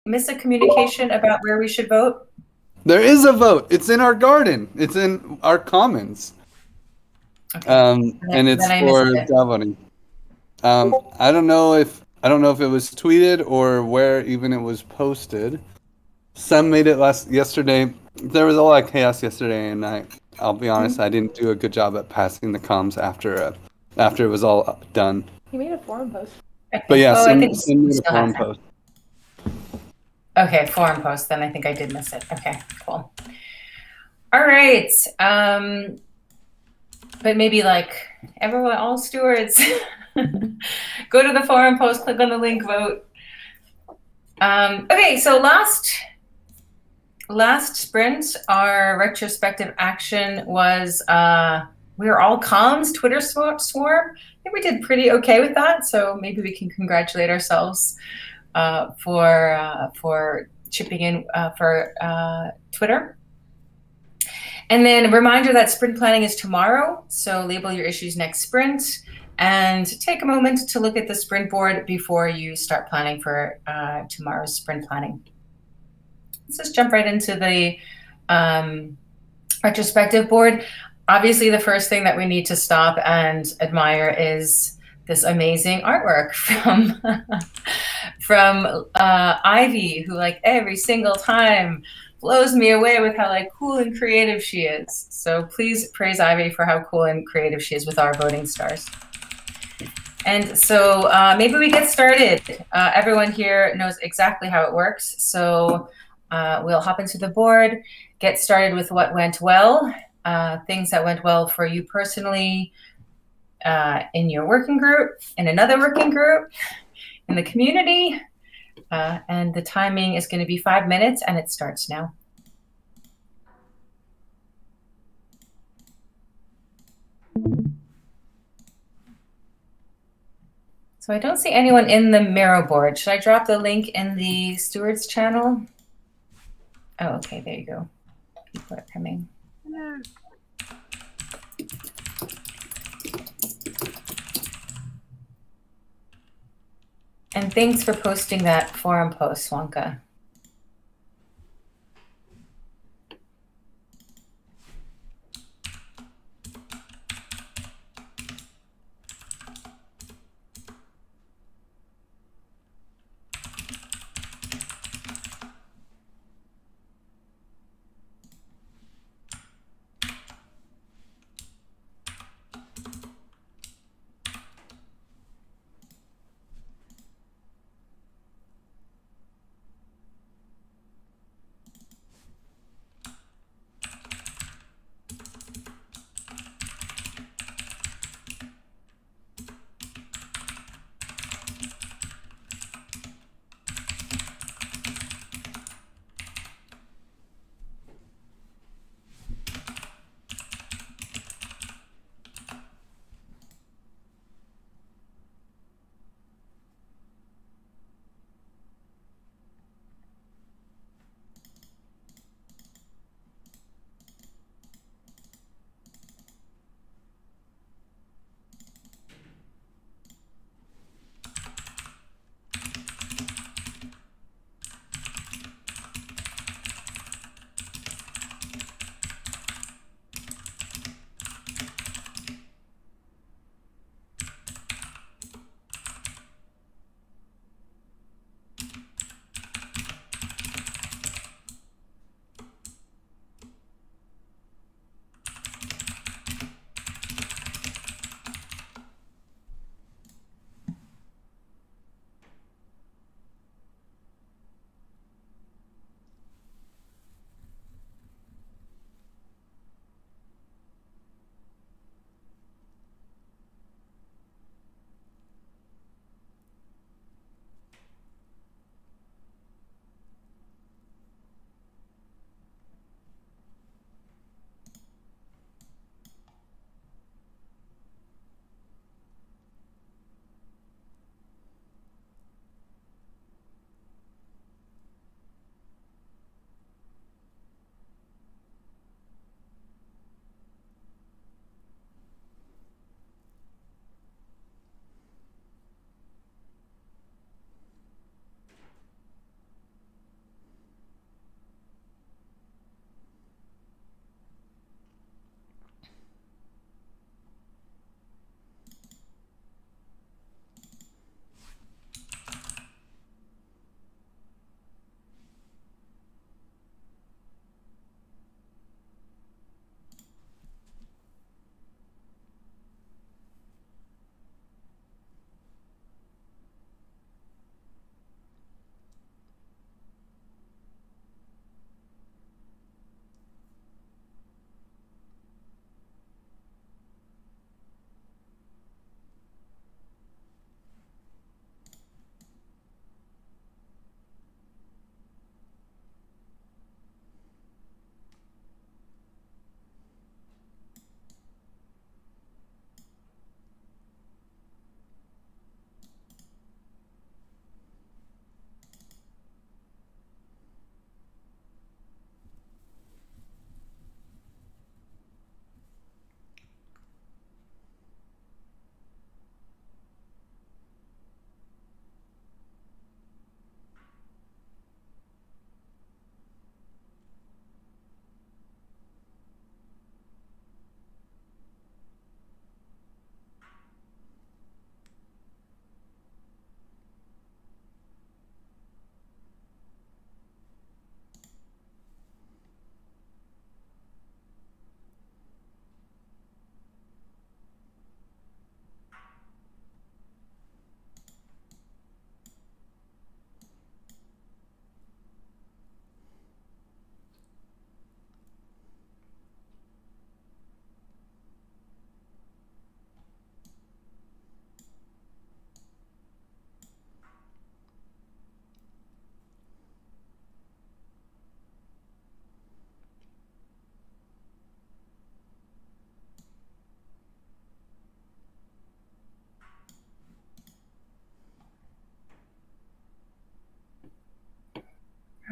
miss a communication about where we should vote? There is a vote. It's in our garden. It's in our commons. Okay. And it's Then I missed for it. voting. I don't know if it was tweeted or where even it was posted. Some made it yesterday. There was a lot of chaos yesterday, and I'll be honest, I didn't do a good job at passing the comms after it was all done. You made a forum post. Okay. But yeah, Oh, I think some made a still forum has it. post. Okay, forum post. Then I think I did miss it. Okay, cool. All right. But maybe like everyone, all stewards, go to the forum post, click on the link, vote. Okay, so last sprint, our retrospective action was we were all comms, Twitter swarm. I think we did pretty okay with that, so maybe we can congratulate ourselves for chipping in for Twitter. And then a reminder that sprint planning is tomorrow, so label your issues next sprint and take a moment to look at the sprint board before you start planning for tomorrow's sprint planning. Let's just jump right into the retrospective board. Obviously, the first thing that we need to stop and admire is this amazing artwork from Ivy, who like every single time blows me away with how like cool and creative she is. So please praise Ivy for how cool and creative she is with our voting stars. And so maybe we get started. Everyone here knows exactly how it works. So we'll hop into the board, get started with what went well, things that went well for you personally, in your working group, in another working group, in the community. And the timing is going to be 5 minutes, and it starts now. So I don't see anyone in the Miro board. Should I drop the link in the stewards channel? Oh, okay, there you go. People are coming. And thanks for posting that forum post, Swanka.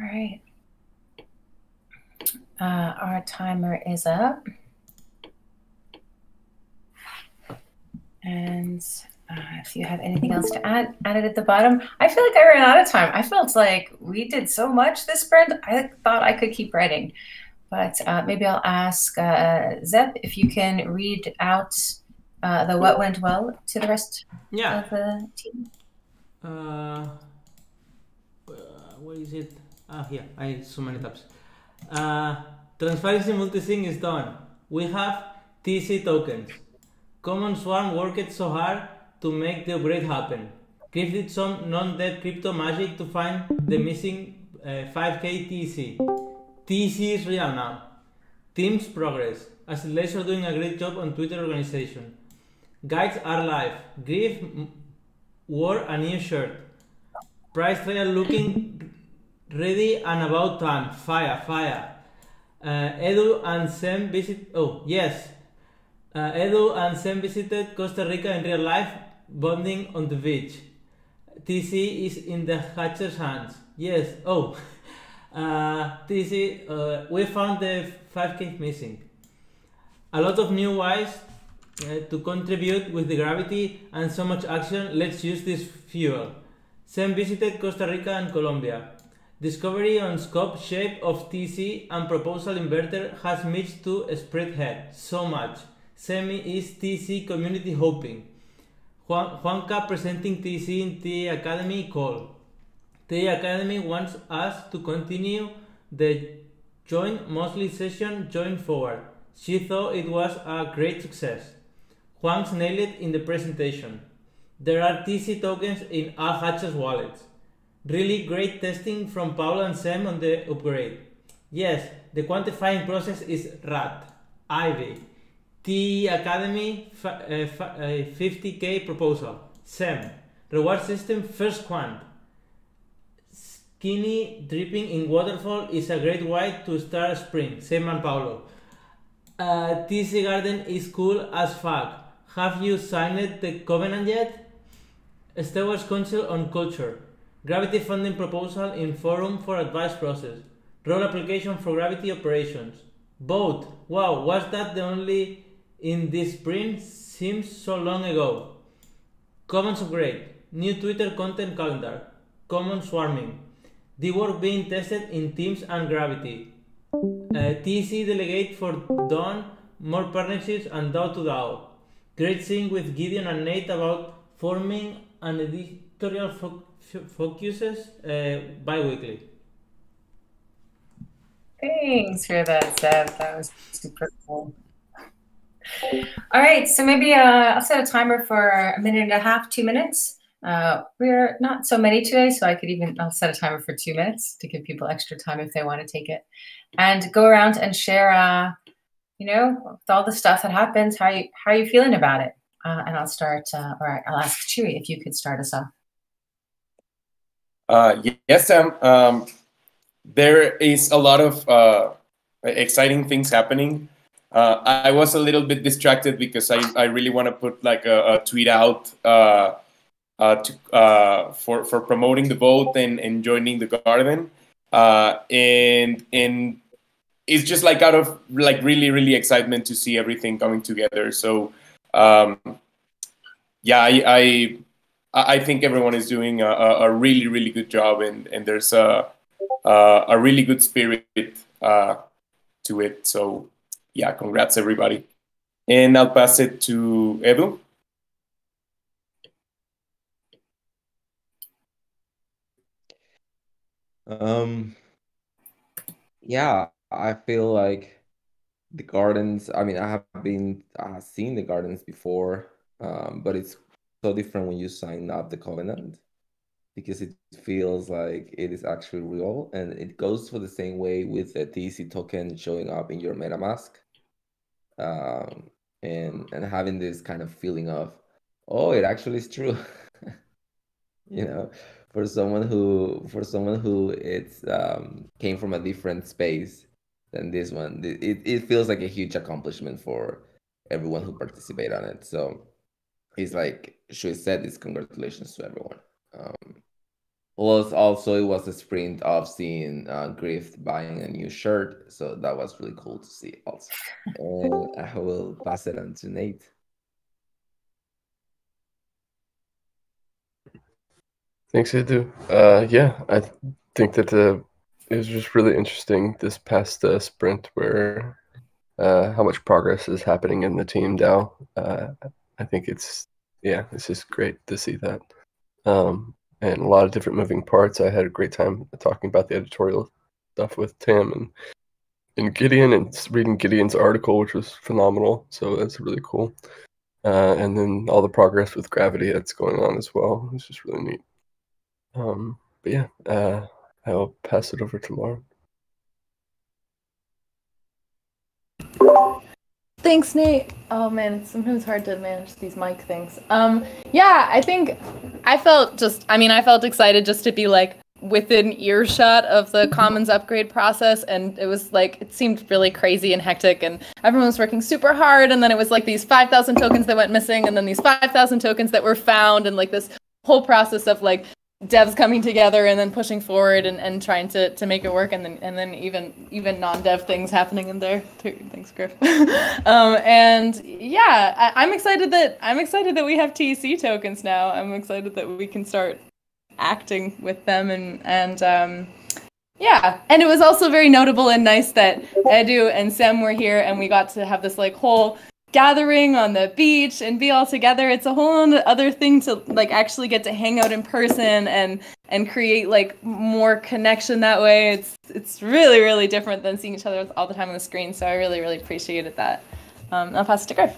All right. Our timer is up. And if you have anything else to add it at the bottom. I feel like I ran out of time. I felt like we did so much this sprint. I thought I could keep writing. But maybe I'll ask Zep if you can read out the what went well to the rest of the team. Where is it? Here. I so many tabs. Transparency multisig is done. We have TC tokens. Common Swarm worked so hard to make the upgrade happen. Griff did some non-dead crypto magic to find the missing 5k TC. TC is real now. Teams progress. Asylation are doing a great job on Twitter organization. Guides are live. Griff wore a new shirt. Price trial looking ready and about time. Fire. Edu and Sam visit. Oh yes. Edu and Sam visited Costa Rica in real life, bonding on the beach. TC is in the Hatcher's hands. Yes. Oh. TC, we found the 5k missing. A lot of new ways to contribute with the gravity and so much action. Let's use this fuel. Sam visited Costa Rica and Colombia. Discovery on scope shape of TC and proposal inverter has mixed to spread head. So much. Semi is TC community hoping. Juanca presenting TC in TE Academy call. TE Academy wants us to continue the joint monthly session joint forward. She thought it was a great success. Juan's nailed it in the presentation. There are TC tokens in all Hatch's wallets. Really great testing from Paula and Sam on the upgrade. Yes, the quantifying process is RAT. Ivy. TE Academy 50k proposal. Sam. Reward system first quant. Skinny dripping in waterfall is a great way to start spring. Sam and Paulo. TC Garden is cool as fuck. Have you signed the covenant yet? Stewards Council on Culture. Gravity funding proposal in forum for advice process. Role application for gravity operations. Vote. Wow, was that the only in this sprint? Seems so long ago. Commons upgrade. New Twitter content calendar. Common swarming. The work being tested in Teams and Gravity. TC delegate for Dawn, more partnerships and DAO to DAO. Great seeing with Gideon and Nate about forming an editorial focuses bi-weekly. Thanks for that, Seb. That was super cool. All right, so maybe I'll set a timer for a minute and a half, 2 minutes. We're not so many today, so I'll set a timer for 2 minutes to give people extra time if they want to take it. And go around and share, with all the stuff that happens, how are you feeling about it? And I'll start, or I'll ask Chewy if you could start us off. Yes, Sam. There is a lot of exciting things happening. I was a little bit distracted because I really want to put like a tweet out for promoting the vote and joining the garden. And it's just like out of like really excitement to see everything coming together. So yeah, I think everyone is doing a really good job, and there's a really good spirit to it. So yeah, congrats everybody. And I'll pass it to Edu. Yeah, I feel like the gardens, I mean, I have been seen the gardens before, but it's so different when you sign up the covenant because it feels like it is actually real, and it goes for the same way with the TC token showing up in your MetaMask, and having this kind of feeling of, oh, it actually is true. For someone who it's came from a different space than this one, it feels like a huge accomplishment for everyone who participated on it. So it's like Shui said, it's congratulations to everyone. Plus, also it was a sprint of seeing Griff buying a new shirt, so that was really cool to see also. And I will pass it on to Nate. Thanks, Edu. Yeah, I think that it was just really interesting this past sprint where how much progress is happening in the team now. I think it's just great to see that. And a lot of different moving parts. I had a great time talking about the editorial stuff with Tim and Gideon, and reading Gideon's article, which was phenomenal. So that's really cool. And then all the progress with Gravity that's going on as well. It's just really neat. But yeah, I'll pass it over to Lauren. Thanks, Nate. Oh man, it's sometimes hard to manage these mic things. Yeah, I think I felt excited just to be like within earshot of the Commons upgrade process, and it was like, it seemed really crazy and hectic, and everyone was working super hard, and then it was like these 5,000 tokens that went missing, and then these 5,000 tokens that were found, and like this whole process of like devs coming together and then pushing forward and trying to make it work, and then even non-dev things happening in there too. Thanks, Griff. And yeah, I'm excited that we have TEC tokens now. I'm excited that we can start acting with them, and yeah, and it was also very notable and nice that Edu and Sem were here, and we got to have this like whole gathering on the beach and be all together. It's a whole other thing to like actually get to hang out in person and create like more connection that way. It's really, really different than seeing each other all the time on the screen. So I really, really appreciated that. I'll pass it to Griff.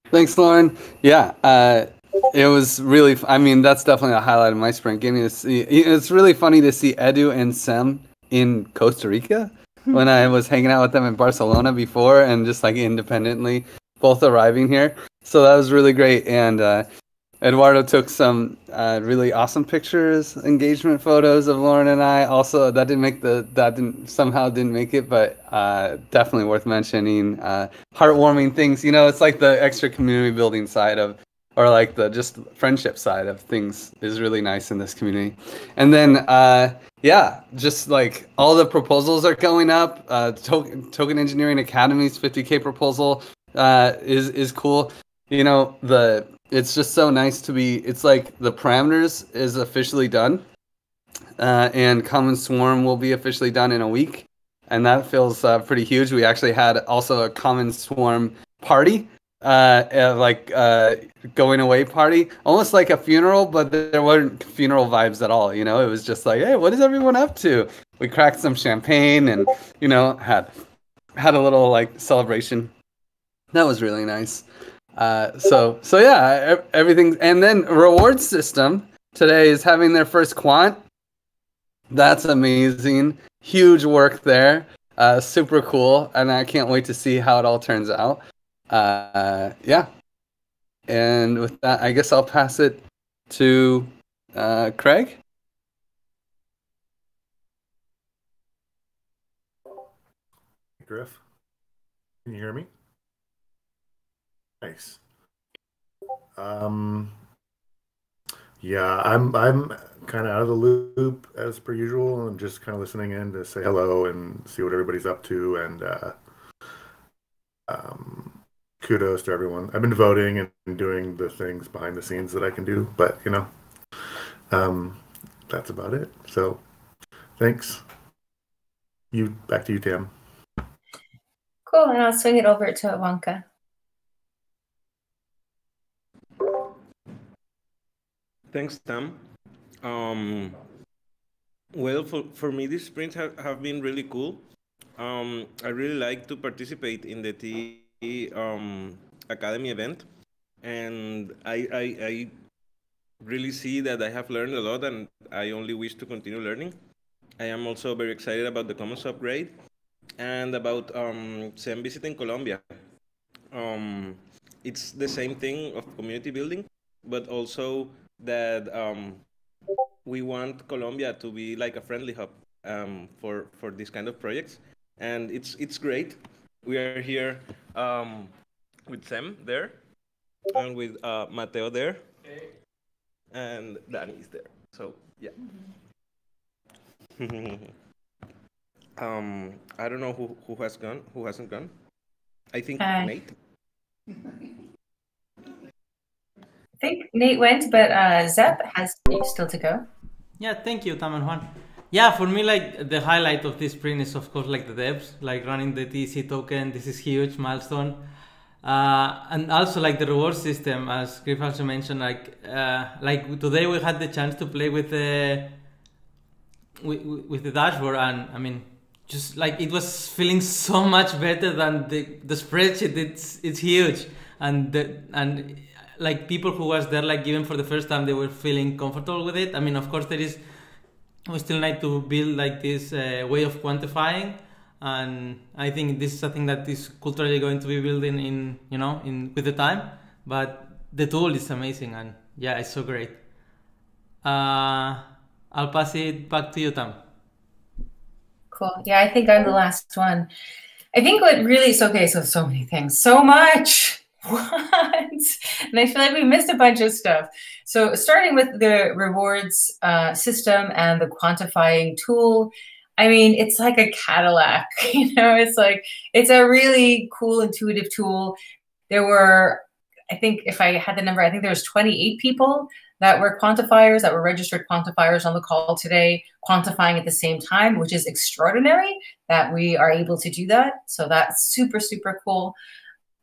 Thanks, Lauren. Yeah, it was really. I mean, that's definitely a highlight of my sprint. Getting to see. It's really funny to see Edu and Sem in Costa Rica. When I was hanging out with them in Barcelona before, and just like independently both arriving here. So that was really great. And Eduardo took some really awesome pictures, engagement photos of Lauren and I. Also, that didn't make didn't make it, but definitely worth mentioning. Heartwarming things, it's like the extra community building side of, or like the just friendship side of things is really nice in this community. And then yeah, just like all the proposals are going up. Token Engineering Academy's 50K proposal is cool. It's just so nice to be. It's like the parameters is officially done, and Common Swarm will be officially done in a week, and that feels pretty huge. We actually had also a Common Swarm party. Going away party, almost like a funeral, but there weren't funeral vibes at all. It was just like, hey, what is everyone up to? We cracked some champagne and had a little like celebration. That was really nice. So yeah, everything. And then reward system today is having their first quant. That's amazing. Huge work there. Super cool, and I can't wait to see how it all turns out. Yeah. And with that, I guess I'll pass it to Craig. Griff, can you hear me? Nice. Yeah, I'm kind of out of the loop as per usual. I'm just kind of listening in to say hello and see what everybody's up to, and kudos to everyone. I've been voting and doing the things behind the scenes that I can do, but that's about it. So thanks. Back to you, Tam. Cool, and I'll swing it over to Ivanka. Thanks, Tam. Well, for me, these sprints have been really cool. I really like to participate in the TE Academy event, and I really see that I have learned a lot, and I only wish to continue learning. I am also very excited about the Commons upgrade and about Sem visiting Colombia. It's the same thing of community building, but also that we want Colombia to be like a friendly hub for these kind of projects, and it's great. We are here with Sam there, and with Mateo there, and Danny is there. So yeah. I don't know who has gone, who hasn't gone. I think Nate. I think Nate went, but Zep has still to go. Yeah, thank you, Tam and Juan. Yeah, for me, like the highlight of this sprint is of course like the devs, like running the TEC token. This is huge milestone, and also like the reward system, as Griff also mentioned. Like today we had the chance to play with the dashboard, and I mean, just like it was feeling so much better than the spreadsheet. It's huge, and like people who was there, like even for the first time, they were feeling comfortable with it. I mean, of course, we still need to build like this way of quantifying, and I think this is something that is culturally going to be building in with the time. But the tool is amazing, and yeah, it's so great. I'll pass it back to you, Tam. Cool. Yeah, I think I'm the last one. I think what really is okay, so many things, so much. What? And I feel like we missed a bunch of stuff. So starting with the rewards system and the quantifying tool, I mean, it's like a Cadillac, it's a really cool, intuitive tool. There were, I think if I had the number, I think there was 28 people that were quantifiers, that were registered quantifiers on the call today, quantifying at the same time, which is extraordinary that we are able to do that. So that's super, super cool.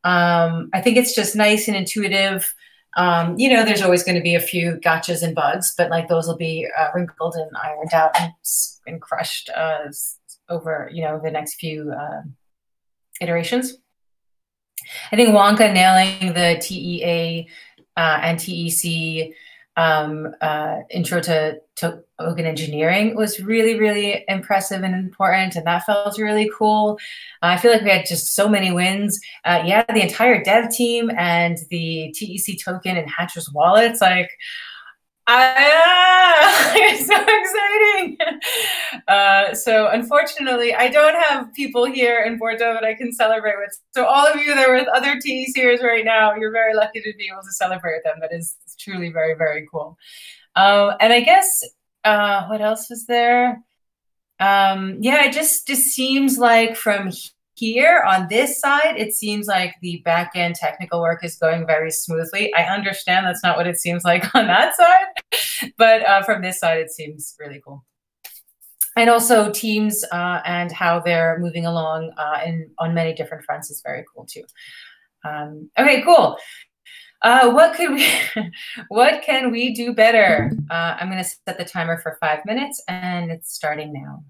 I think it's just nice and intuitive. There's always going to be a few gotchas and bugs, but like those will be wrinkled and ironed out and crushed over, the next few iterations. I think Wonka nailing the TEA and TEC intro to token engineering was really, really impressive and important, and that felt really cool. I feel like we had just so many wins. The entire dev team and the TEC token and Hatcher's wallets, it's so exciting. So unfortunately, I don't have people here in Bordeaux that I can celebrate with. So all of you that are with other TECers right now, you're very lucky to be able to celebrate with them. That is truly very, very cool. And I guess, what else was there? It just seems like from here on this side, it seems like the back-end technical work is going very smoothly. I understand that's not what it seems like on that side, but from this side, it seems really cool. And also teams and how they're moving along on many different fronts is very cool too. Okay, cool. What can we do better? I'm going to set the timer for 5 minutes, and it's starting now.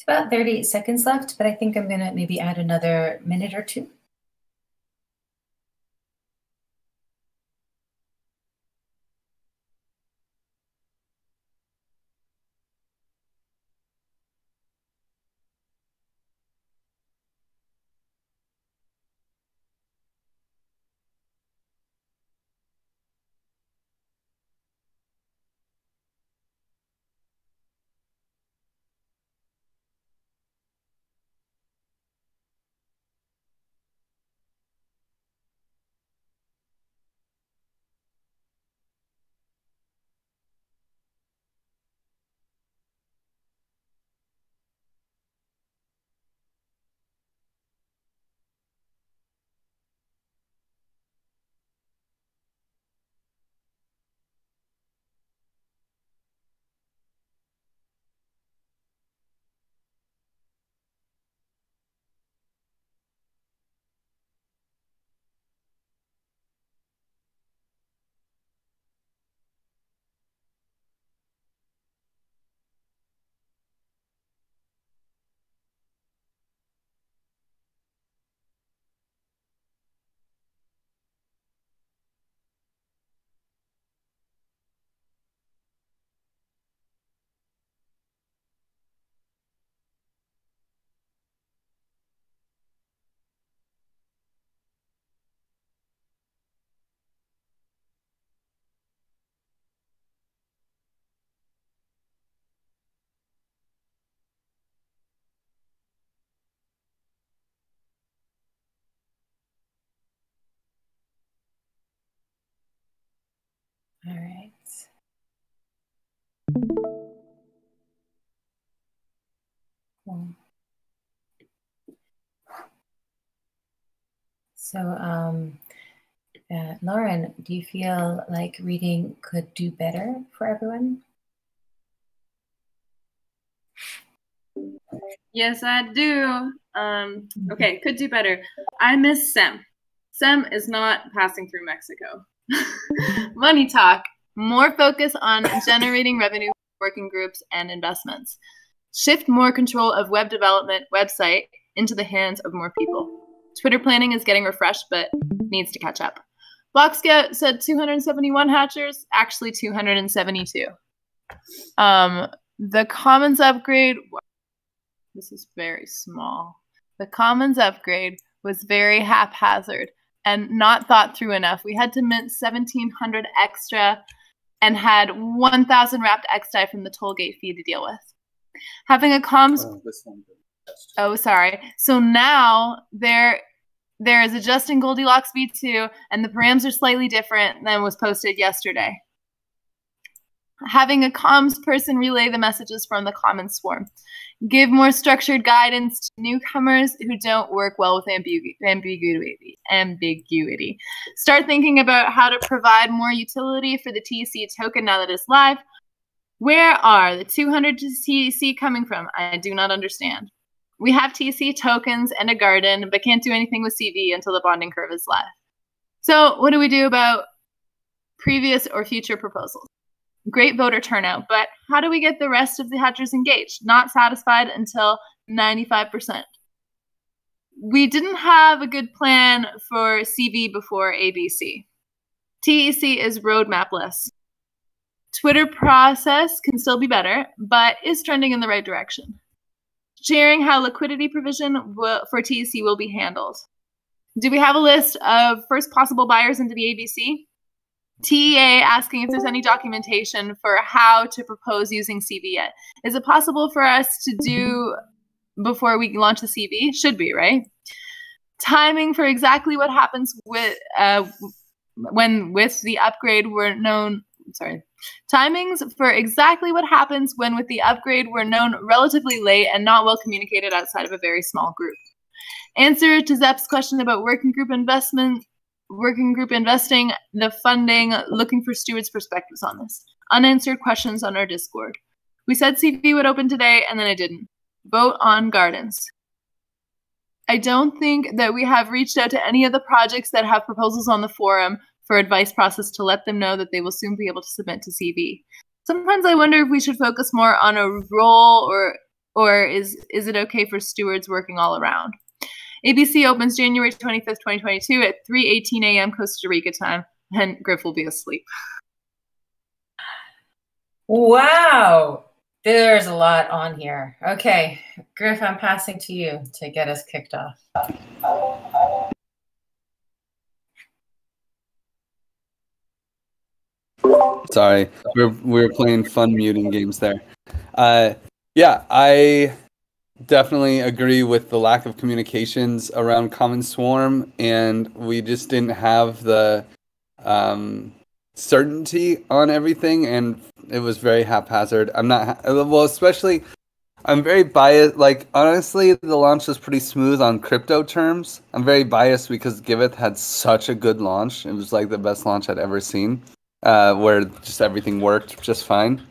It's about 38 seconds left, but I think I'm going to maybe add another minute or two. All right. Cool. So, Lauren, do you feel like reading could do better for everyone? Yes, I do. Okay, could do better. I miss Sem. Sem is not passing through Mexico. Money talk. More focus on generating revenue, working groups, and investments. Shift more control of web development website into the hands of more people. Twitter planning is getting refreshed, but needs to catch up. Block Scout said 271 hatchers, actually 272. The Commons upgrade, this is very small. The Commons upgrade was very haphazard and not thought through enough. We had to mint 1,700 extra and had 1,000 wrapped XDAI from the tollgate fee to deal with. Having a comms... Oh, sorry. So now there is adjusting Goldilocks v2, and the params are slightly different than was posted yesterday. Having a comms person relay the messages from the common swarm. Give more structured guidance to newcomers who don't work well with ambiguity. Start thinking about how to provide more utility for the TEC token now that it's live. Where are the 200 TEC coming from? I do not understand. We have TEC tokens and a garden, but can't do anything with CV until the bonding curve is live. So what do we do about previous or future proposals? Great voter turnout, but how do we get the rest of the hatchers engaged? Not satisfied until 95%. We didn't have a good plan for CV before ABC. TEC is roadmap-less. Twitter process can still be better, but is trending in the right direction. Sharing how liquidity provision for TEC will be handled. Do we have a list of first possible buyers into the ABC? TEA asking if there's any documentation for how to propose using CV yet. Is it possible for us to do before we launch the CV? Should be, right? Timing for exactly what happens with when with the upgrade were known. Sorry. Timings for exactly what happens when with the upgrade were known relatively late and not well communicated outside of a very small group. Answer to Zepp's question about working group investing, the funding, looking for stewards' perspectives on this. Unanswered questions on our Discord. We said CV would open today, and then it didn't. Vote on gardens. I don't think that we have reached out to any of the projects that have proposals on the forum for advice process to let them know that they will soon be able to submit to CV. Sometimes I wonder if we should focus more on a role or or is it okay for stewards working all around? ABC opens January 25th, 2022 at 3:18 a.m. Costa Rica time, and Griff will be asleep. Wow. There's a lot on here. Okay, Griff, I'm passing to you to get us kicked off. Sorry, we're playing fun muting games there. Yeah, I definitely agree with the lack of communications around Common Swarm, and we just didn't have the certainty on everything, and it was very haphazard. Especially I'm very biased. Like, honestly, the launch was pretty smooth on crypto terms. I'm very biased because Giveth had such a good launch. It was like the best launch I'd ever seen, where just everything worked just fine.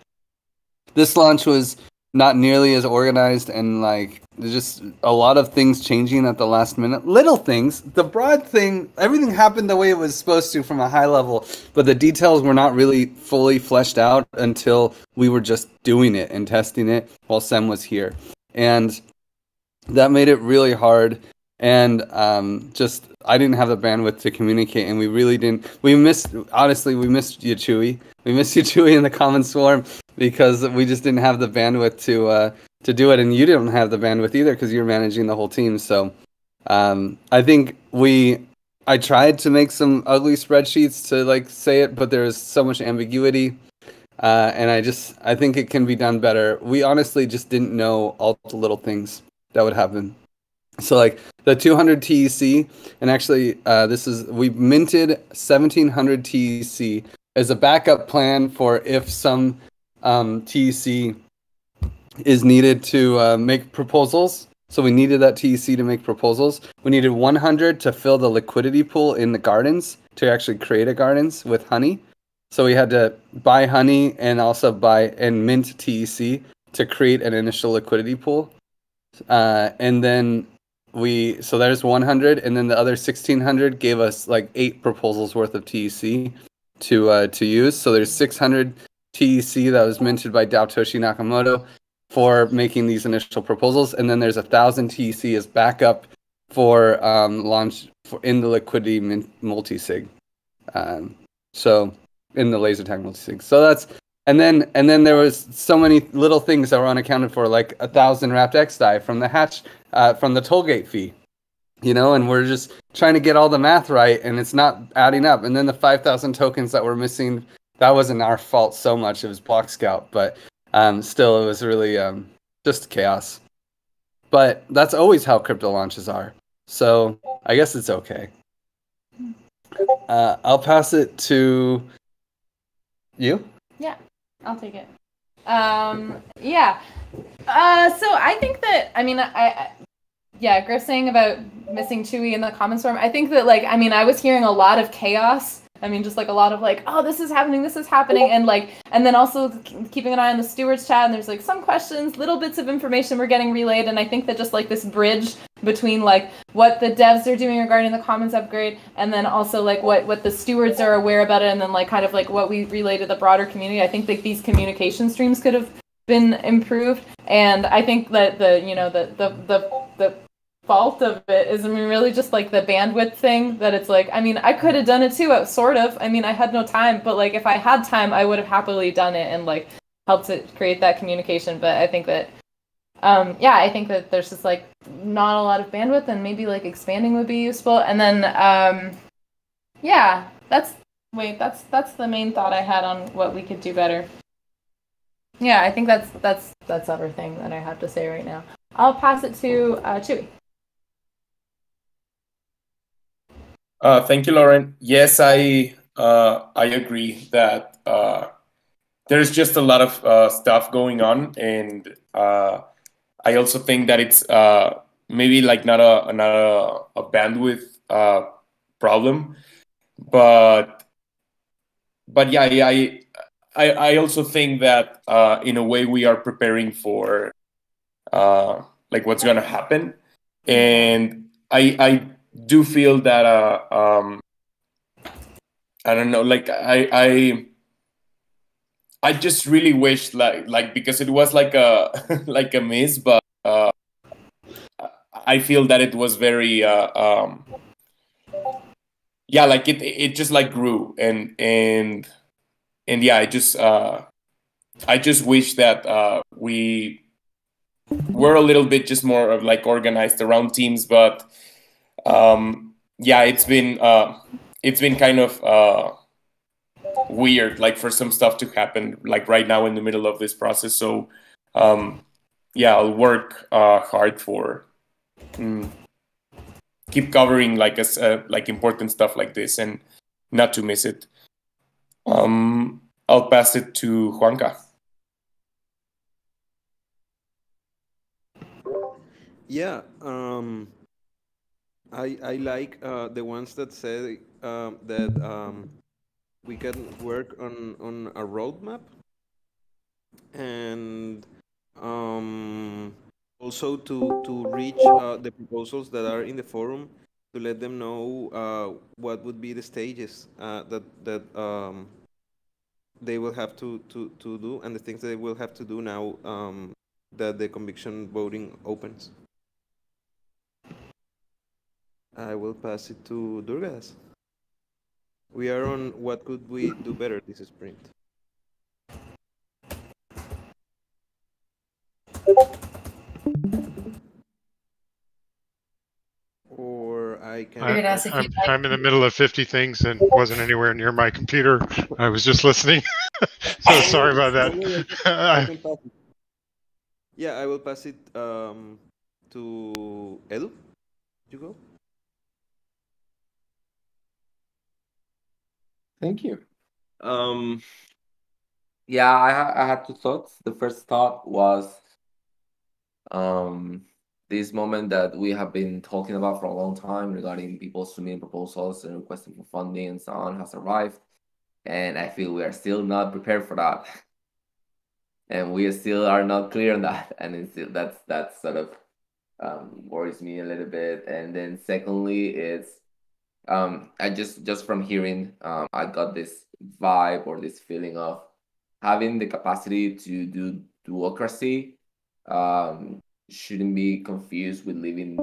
This launch was not nearly as organized, and like there's just a lot of things changing at the last minute. Little things. The broad thing, everything happened the way it was supposed to from a high level, but the details were not really fully fleshed out until we were just doing it and testing it while Sem was here. And that made it really hard. And just I didn't have the bandwidth to communicate, and we really didn't. We missed Yachui. We missed Yachui in the Common Swarm because we just didn't have the bandwidth to do it, and you didn't have the bandwidth either because you're managing the whole team. So I think I tried to make some ugly spreadsheets to like say it, but there's so much ambiguity, and I think it can be done better. We honestly just didn't know all the little things that would happen. So like the 200 TEC, and actually we minted 1700 TEC as a backup plan for if some TEC is needed to make proposals. So we needed that TEC to make proposals. We needed 100 to fill the liquidity pool in the gardens to actually create a gardens with honey. So we had to buy honey and also mint TEC to create an initial liquidity pool. And then so there's 100, and then the other 1600 gave us like 8 proposals worth of TEC to use. So there's 600 TEC that was minted by Daotoshi Nakamoto for making these initial proposals, and then there's 1,000 TEC as backup for launch in the liquidity multi-sig. So in the laser tag multi-sig. So that's and then there was so many little things that were unaccounted for, like 1,000 wrapped XDAI from the hatch from the tollgate fee, and we're just trying to get all the math right, and it's not adding up. And then the 5,000 tokens that were missing, that wasn't our fault so much. It was Block Scout, but still, it was really just chaos. But that's always how crypto launches are. So I guess it's okay. I'll pass it to you. Yeah, I'll take it. Yeah. So I think that, Griff saying about missing Chewy in the Common Storm, I think that, I was hearing a lot of chaos. Just like a lot of oh, this is happening, and then also keeping an eye on the stewards chat, and there's some questions, little bits of information were getting relayed, and I think that just this bridge between what the devs are doing regarding the Commons upgrade, and then also what the stewards are aware about it, and then what we relay to the broader community. I think these communication streams could have been improved, and I think that the fault of it is really just the bandwidth thing, that it's I could have done it too, sort of. I had no time, but if I had time, I would have happily done it and helped to create that communication. But I think that I think that there's just not a lot of bandwidth, and maybe expanding would be useful. And then that's the main thought I had on what we could do better. Yeah, I think that's everything that I have to say right now. I'll pass it to Chewy. Thank you, Lauren. Yes, I agree that there's just a lot of stuff going on, and I also think that it's maybe not a bandwidth problem, but yeah, I also think that in a way we are preparing for what's gonna happen, and I do feel that I don't know, I just really wish like because it was like a like a miss, but I feel that it was very yeah, like it just like grew and yeah, I just wish that we were a little bit just more of like organized around teams, but yeah, it's been kind of weird, like for some stuff to happen like right now in the middle of this process. So yeah, I'll work hard for keep covering like like important stuff like this and not to miss it. I'll pass it to Juanca. Yeah, I like the ones that say that we can work on a roadmap and also to reach the proposals that are in the forum to let them know what would be the stages that they will have to do and the things that they will have to do now that the conviction voting opens. I will pass it to Durgas. We are on what could we do better this sprint. Or I can. I'm in the middle of 50 things and wasn't anywhere near my computer. I was just listening. So sorry about that. Yeah, I will pass it to Edu. You go. Thank you. Yeah, I had two thoughts. The first thought was this moment that we have been talking about for a long time regarding people submitting proposals and requesting for funding and so on has arrived. And I feel we are still not prepared for that. And we still are not clear on that. And it's still, that's sort of worries me a little bit. And then secondly, it's I just from hearing, I got this vibe or this feeling of having the capacity to do duocracy shouldn't be confused with living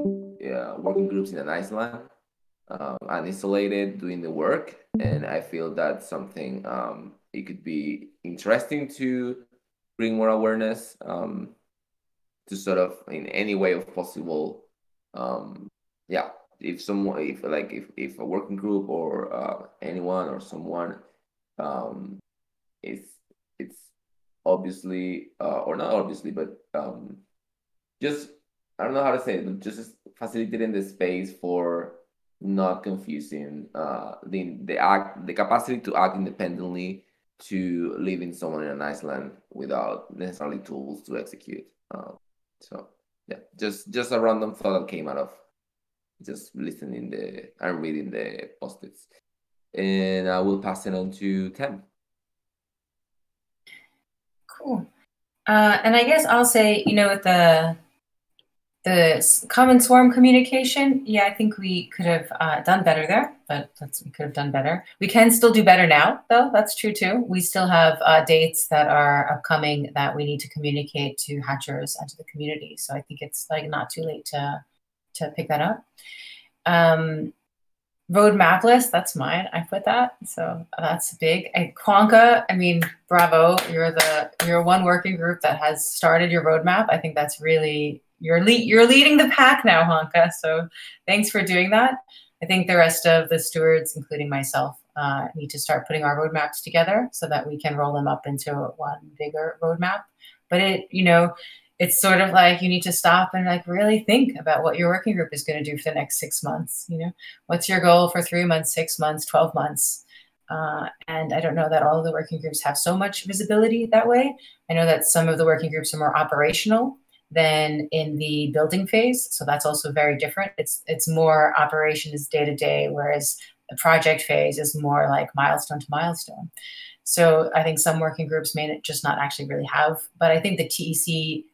working groups in an island and isolated doing the work. And I feel that's something it could be interesting to bring more awareness to sort of in any way of possible. Yeah, if a working group or anyone or someone it's obviously or not obviously, but just I don't know how to say it, but just facilitating the space for not confusing the capacity to act independently to living someone in an island without necessarily tools to execute. So yeah, just a random thought that came out of just listening and reading the post-its. And I will pass it on to Tem. Cool. And I guess I'll say, with the common swarm communication, yeah, I think we could have done better there, but we could have done better. We can still do better now, though. That's true, too. We still have dates that are upcoming that we need to communicate to hatchers and to the community. So I think it's like not too late to pick that up. Roadmap list, that's mine. I put that, so that's big. And Quanka, I mean, bravo! You're one working group that has started your roadmap. I think that's really you're leading the pack now, Honka. So thanks for doing that. I think the rest of the stewards, including myself, need to start putting our roadmaps together so that we can roll them up into one bigger roadmap. But it's sort of like you need to stop and like really think about what your working group is going to do for the next 6 months. What's your goal for 3 months, 6 months, 12 months? And I don't know that all of the working groups have so much visibility that way. I know that some of the working groups are more operational than in the building phase. So that's also very different. It's more operations day to day, whereas the project phase is more like milestone to milestone. So I think some working groups may just not actually really have, but I think the TEC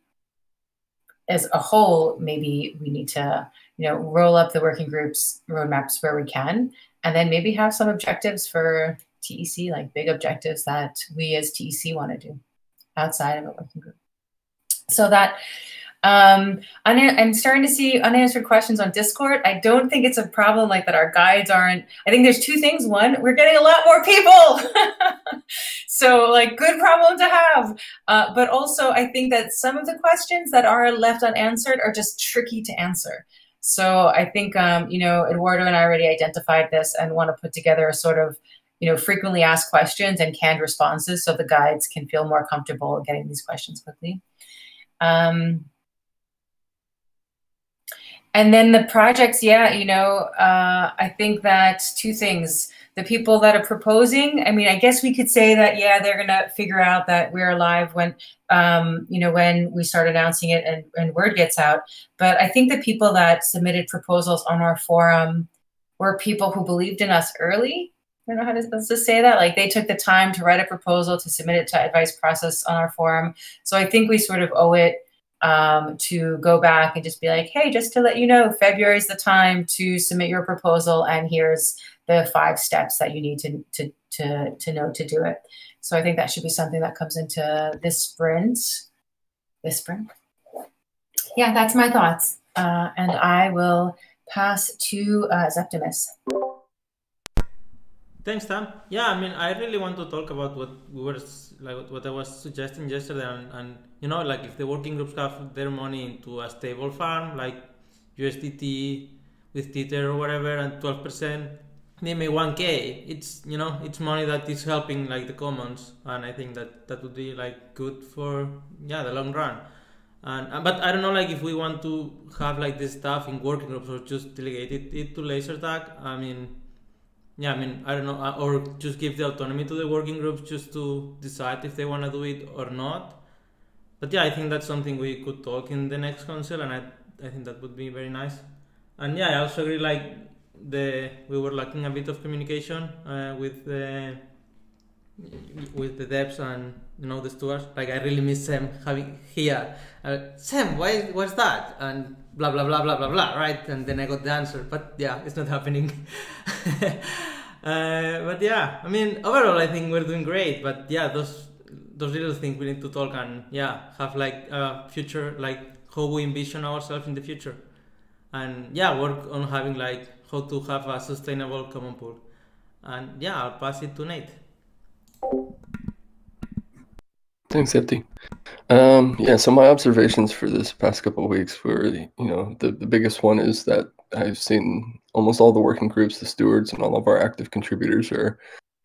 as a whole, maybe we need to, roll up the working groups roadmaps where we can, and then maybe have some objectives for TEC, like big objectives that we as TEC want to do outside of a working group. So that I'm starting to see unanswered questions on Discord. I don't think it's a problem like that our guides aren't. I think there's two things. One, we're getting a lot more people. So like good problem to have. But also I think that some of the questions that are left unanswered are just tricky to answer. So I think, Eduardo and I already identified this and want to put together a sort of, frequently asked questions and canned responses so the guides can feel more comfortable getting these questions quickly. And then the projects, I think that two things. The people that are proposing, I guess we could say that, they're going to figure out that we're live when, when we start announcing it and word gets out. But I think the people that submitted proposals on our forum were people who believed in us early. I don't know how to say that. Like they took the time to write a proposal, to submit it to advice process on our forum. So I think we sort of owe it to go back and just be like, hey, just to let you know, February is the time to submit your proposal, and here's the 5 steps that you need to know to do it. So I think that should be something that comes into this sprint. Yeah, that's my thoughts. And I will pass to Septimus. Thanks, Tam. Yeah, I really want to talk about what I was suggesting yesterday, and if the working groups have their money into a stable fund like USDT with Tether or whatever, and 12%, maybe 1K. It's money that is helping like the commons, and I think that would be like good for the long run. But I don't know if we want to have like this stuff in working groups or just delegate it to LaserTag. I don't know, or just give the autonomy to the working groups just to decide if they want to do it or not. But I think that's something we could talk in the next council, and I think that would be very nice. And I also agree we were lacking a bit of communication with the devs and the stewards. I really miss Sam having here. Sam, what's that? And blah blah blah blah blah blah, right? And then I got the answer, but it's not happening. But overall I think we're doing great. But those little things we need to talk and have like a future, like how we envision ourselves in the future, and work on having like how to have a sustainable common pool. And I'll pass it to Nate. Thanks, Septi. So my observations for this past couple of weeks were, the biggest one is that I've seen almost all the working groups, the stewards, and all of our active contributors are,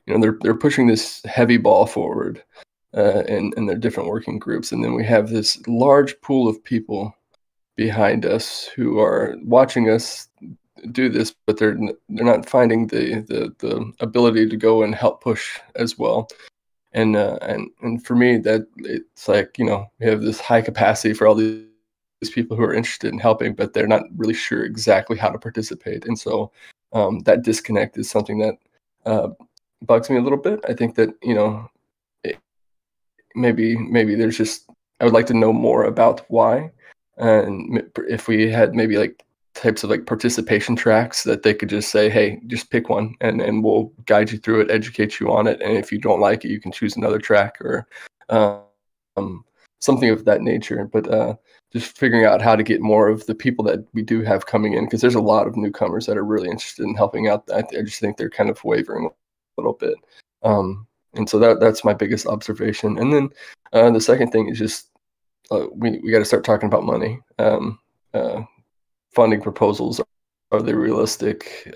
they're pushing this heavy ball forward in their different working groups, and then we have this large pool of people behind us who are watching us do this, but they're not finding the ability to go and help push as well. And for me, that it's like, we have this high capacity for all these people who are interested in helping, but they're not really sure exactly how to participate. And so that disconnect is something that bugs me a little bit. I think that, maybe there's just, I would like to know more about why. And if we had maybe like types of like participation tracks that they could just say, hey, just pick one and we'll guide you through it, educate you on it, and if you don't like it, you can choose another track or something of that nature. But just figuring out how to get more of the people that we do have coming in, because there's a lot of newcomers that are really interested in helping out. I just think they're kind of wavering a little bit, and so that's my biggest observation. And then the second thing is just we got to start talking about money. Funding proposals, are they realistic?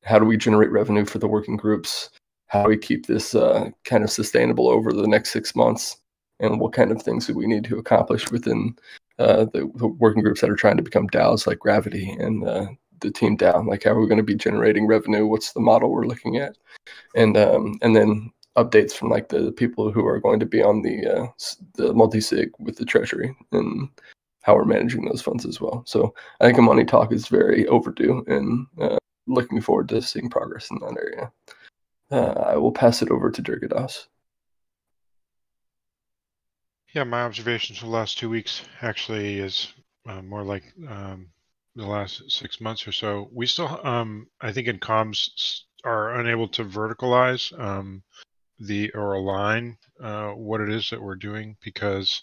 How do we generate revenue for the working groups? How do we keep this kind of sustainable over the next 6 months? And what kind of things do we need to accomplish within the working groups that are trying to become DAOs like Gravity and the Team DAO? Like, how are we going to be generating revenue? What's the model we're looking at? And then updates from like the people who are going to be on the multi-sig with the treasury and how we're managing those funds as well. So I think a money talk is very overdue, and looking forward to seeing progress in that area. I will pass it over to Dirgadas. Yeah, my observations for the last 2 weeks actually is more like the last 6 months or so. We still, I think in comms, are unable to verticalize or align what it is that we're doing because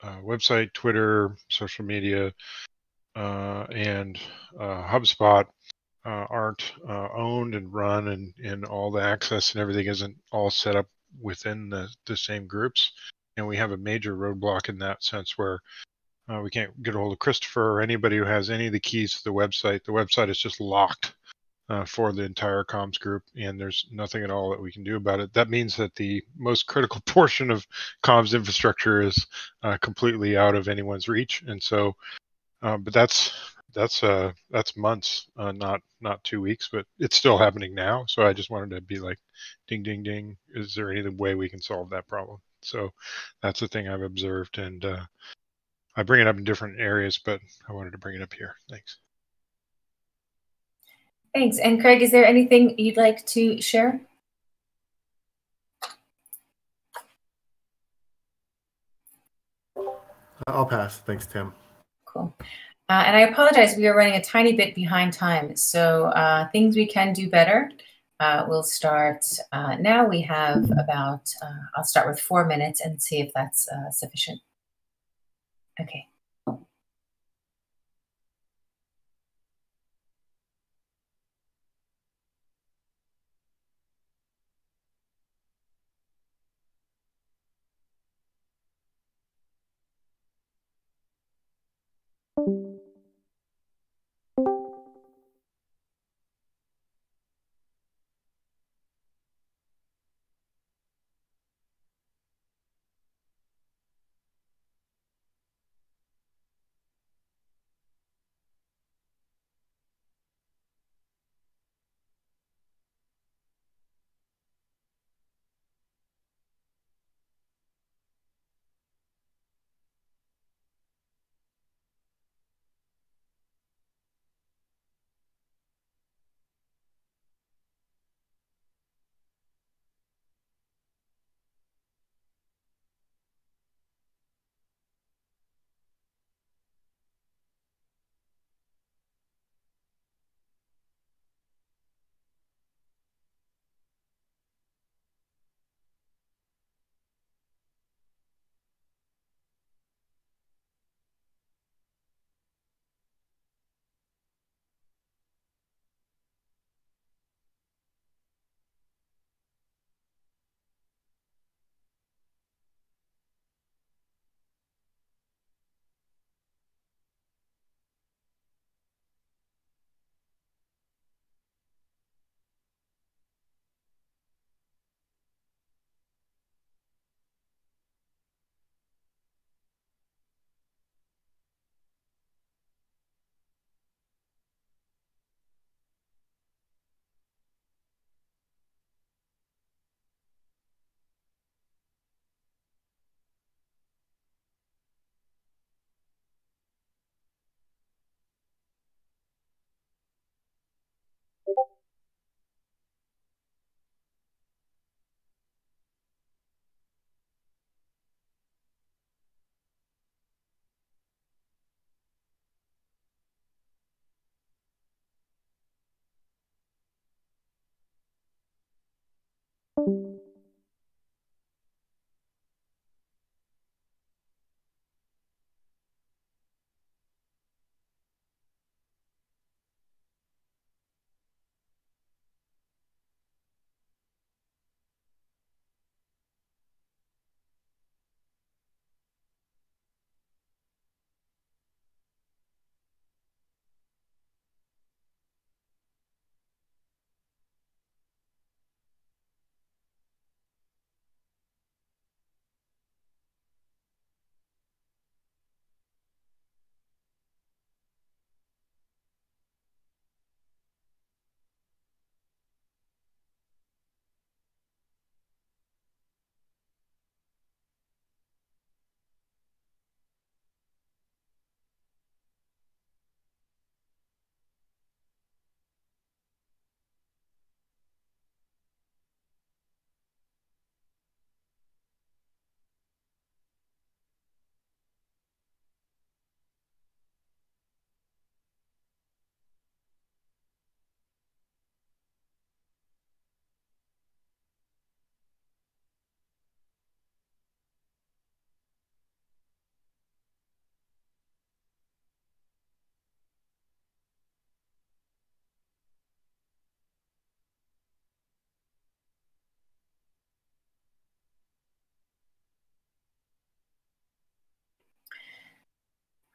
website, Twitter, social media, and HubSpot aren't owned and run, and all the access and everything isn't all set up within the same groups. And we have a major roadblock in that sense where we can't get a hold of Christopher or anybody who has any of the keys to the website. The website is just locked for the entire comms group, and there's nothing at all that we can do about it. That means that the most critical portion of comms infrastructure is completely out of anyone's reach. And so, but that's months, not 2 weeks, but it's still happening now. So I just wanted to be like, ding, ding, ding. Is there any way we can solve that problem? So that's the thing I've observed, and I bring it up in different areas, but I wanted to bring it up here. Thanks. Thanks. And Craig, is there anything you'd like to share? I'll pass. Thanks, Tim. Cool. And I apologize, we are running a tiny bit behind time. So things we can do better. We'll start now. We have about, I'll start with 4 minutes and see if that's sufficient. Okay.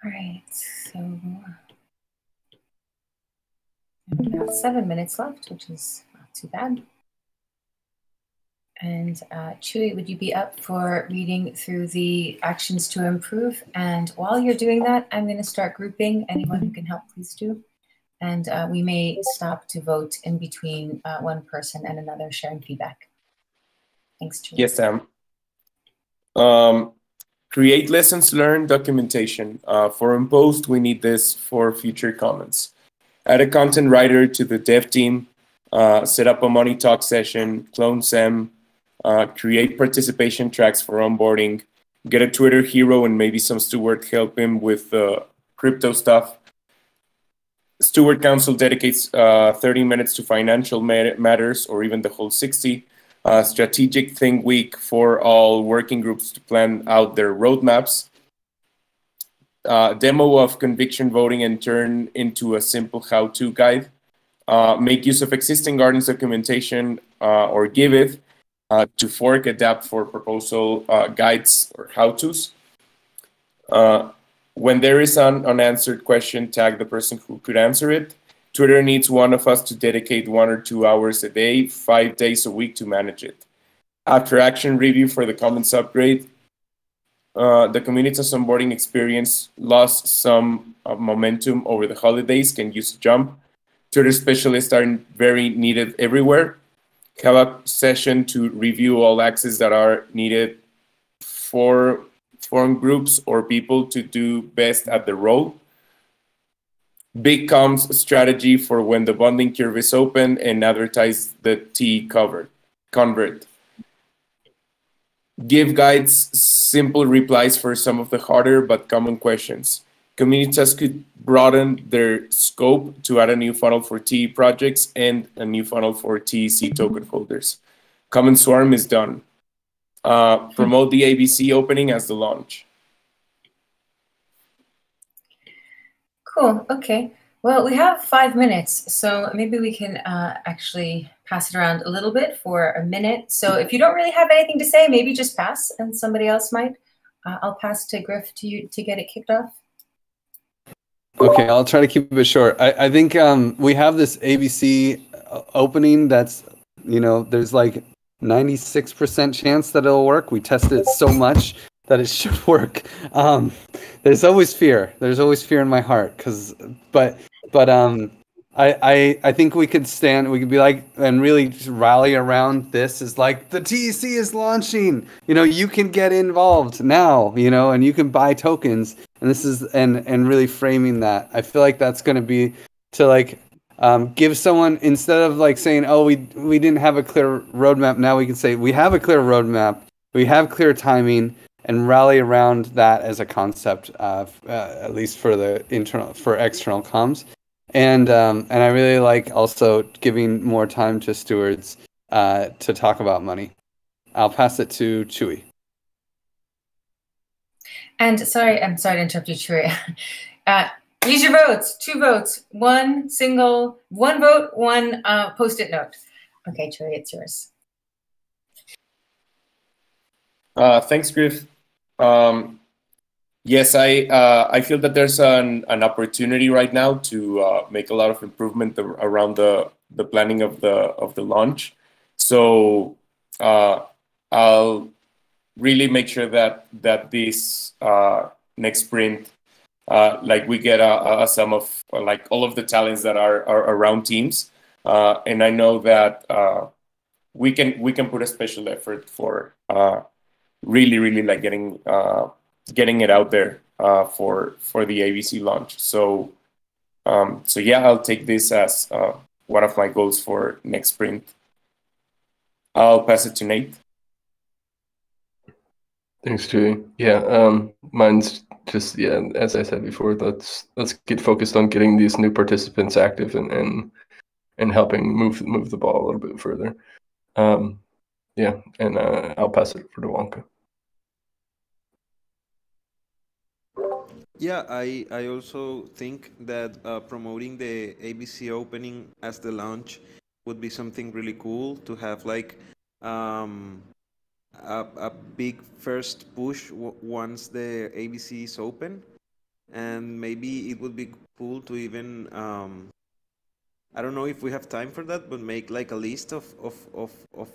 All right, so we have 7 minutes left, which is not too bad. And Chewy, would you be up for reading through the actions to improve? And while you're doing that, I'm going to start grouping. Anyone who can help, please do. And we may stop to vote in between one person and another sharing feedback. Thanks, Chewy. Yes, Sam. Create lessons learned documentation. For Impost, we need this for future comments. Add a content writer to the dev team. Set up a money talk session. Clone Sam. Create participation tracks for onboarding. Get a Twitter hero and maybe some steward help him with crypto stuff. Steward Council dedicates 30 minutes to financial matters, or even the whole 60. Strategic Think Week for all working groups to plan out their roadmaps. Demo of conviction voting and turn into a simple how-to guide. Make use of existing Gardens documentation or give it to fork, adapt for proposal guides or how-tos. When there is an unanswered question, tag the person who could answer it. Twitter needs one of us to dedicate 1 or 2 hours a day, 5 days a week to manage it. After action review for the comments upgrade, the community's onboarding experience lost some momentum over the holidays, can use a jump. Twitter specialists are very needed everywhere. Have a session to review all access that are needed for forum groups or people to do best at the role. Big comms strategy for when the bonding curve is open and advertise the T convert. Give guides simple replies for some of the harder but common questions. Communities could broaden their scope to add a new funnel for TE projects and a new funnel for TEC token holders. Common Swarm is done. Promote the ABC opening as the launch. Cool. Okay. Well, we have 5 minutes, so maybe we can actually pass it around a little bit for a minute. So if you don't really have anything to say, maybe just pass and somebody else might. I'll pass to Griff to get it kicked off. Okay, I'll try to keep it short. I think we have this ABC opening that's, there's like 96% chance that it'll work. We tested it so much that it should work. There's always fear. There's always fear in my heart, but I think we could be like, and really rally around this is like, the TEC is launching, you can get involved now, and you can buy tokens. And this is, and really framing that. I feel like that's going to be to like, give someone, instead of like saying, oh, we didn't have a clear roadmap. Now we can say we have a clear roadmap. We have clear timing, and rally around that as a concept, at least for external comms. And I really like also giving more time to stewards to talk about money. I'll pass it to Chewy. And I'm sorry to interrupt you, Chewy. Use your votes. 2 votes. 1 vote, 1 post-it note. Okay, Chewy, it's yours. Thanks, Griff. Yes, I feel that there's an opportunity right now to make a lot of improvement around the planning of the launch. So I'll really make sure that this next sprint, like we get a sum of like all of the talents that are around teams, and I know that we can put a special effort for really like getting it out there for the ABC launch. So yeah, I'll take this as one of my goals for next sprint. I'll pass it to Nate. Thanks, Chewy. Yeah, mine's just, as I said before, let's get focused on getting these new participants active and helping move the ball a little bit further. And I'll pass it for Wonka. Yeah, I also think that promoting the ABC opening as the launch would be something really cool to have, like a big first push once the ABC is open. and maybe it would be cool to even I don't know if we have time for that, but make like a list of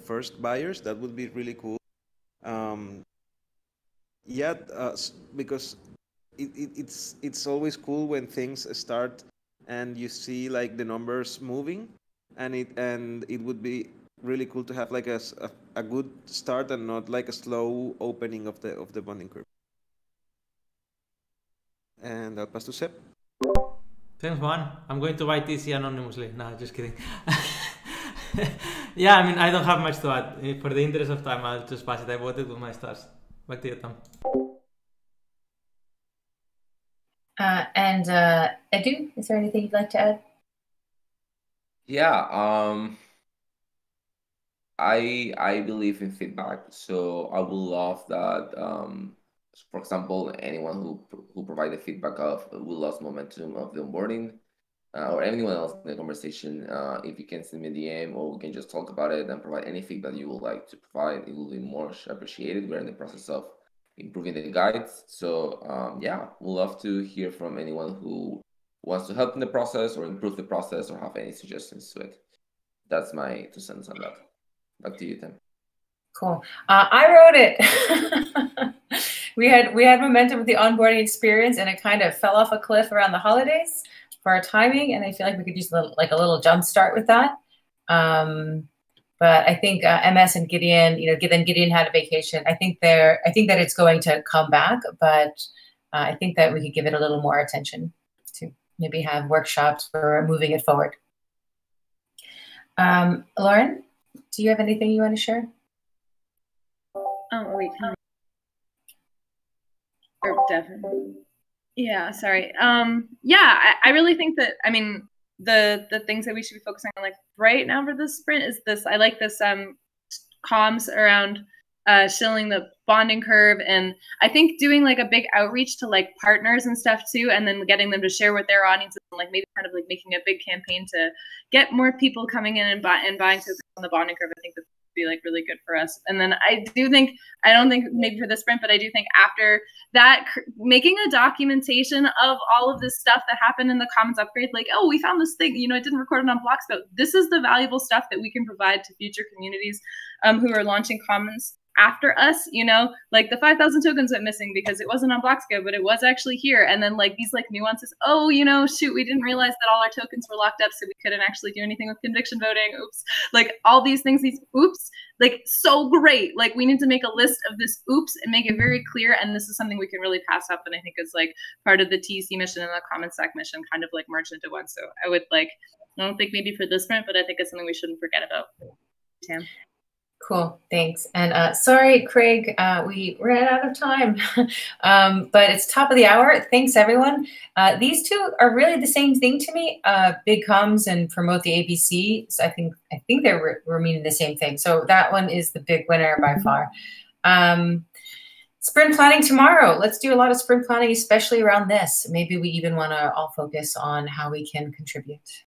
first buyers. That would be really cool. Yeah, because it's always cool when things start and you see like the numbers moving, and it would be really cool to have like a good start and not like a slow opening of the bonding curve. And I'll pass to Seb. Thanks, Juan. I'm going to buy TC anonymously. No, just kidding. Yeah, I mean, I don't have much to add. For the interest of time, I'll just pass it. I voted with my stars. Back to you, Tom. And Edu, is there anything you'd like to add? Yeah, I believe in feedback, so I would love that. For example, anyone who provided feedback of we lost momentum of the onboarding, or anyone else in the conversation, if you can send me a DM or we can just talk about it and provide any feedback you would like to provide, it will be much appreciated. We're in the process of improving the guides, so yeah, we'd love to hear from anyone who wants to help in the process or improve the process or have any suggestions to it. That's my 2 cents on that. Back to you, Tim. Cool. I wrote it. we had momentum with the onboarding experience, and it kind of fell off a cliff around the holidays for our timing, and I feel like we could use a little jump start with that. But I think MS and Gideon, then Gideon had a vacation. I think that it's going to come back, but I think that we could give it a little more attention to maybe have workshops for moving it forward. Lauren, do you have anything you want to share? Oh, wait. Definitely. Yeah, sorry. Yeah, I really think that, I mean, the things that we should be focusing on like right now for this sprint is this. I like this comms around shilling the bonding curve, and I think doing like a big outreach to like partners and stuff too, and then getting them to share with their audiences, and like maybe kind of like making a big campaign to get more people coming in and buying tokens on the bonding curve. I think that would be like really good for us. And then I don't think maybe for the sprint, but I do think after that, making a documentation of all of this stuff that happened in the Commons upgrade, like, oh, we found this thing, it didn't record it on blocks, but this is the valuable stuff that we can provide to future communities who are launching Commons after us, like the 5,000 tokens went missing because it wasn't on Bloxco, but it was actually here. And then like these like nuances, oh, shoot, we didn't realize that all our tokens were locked up, so we couldn't actually do anything with conviction voting. Oops. Like all these things, these oops, like so great. Like we need to make a list of this oops and make it very clear. And this is something we can really pass up. And I think it's like part of the TEC mission and the Common Stack mission kind of like merged into one. So I would I don't think maybe for this sprint, but I think it's something we shouldn't forget about. Tam. Cool, thanks. And sorry, Craig, we ran out of time, but it's top of the hour. Thanks, everyone. These two are really the same thing to me. Big comes and promote the ABC. So I think we're meaning the same thing. So that one is the big winner by far. Sprint planning tomorrow. Let's do a lot of sprint planning, especially around this. Maybe we even want to all focus on how we can contribute.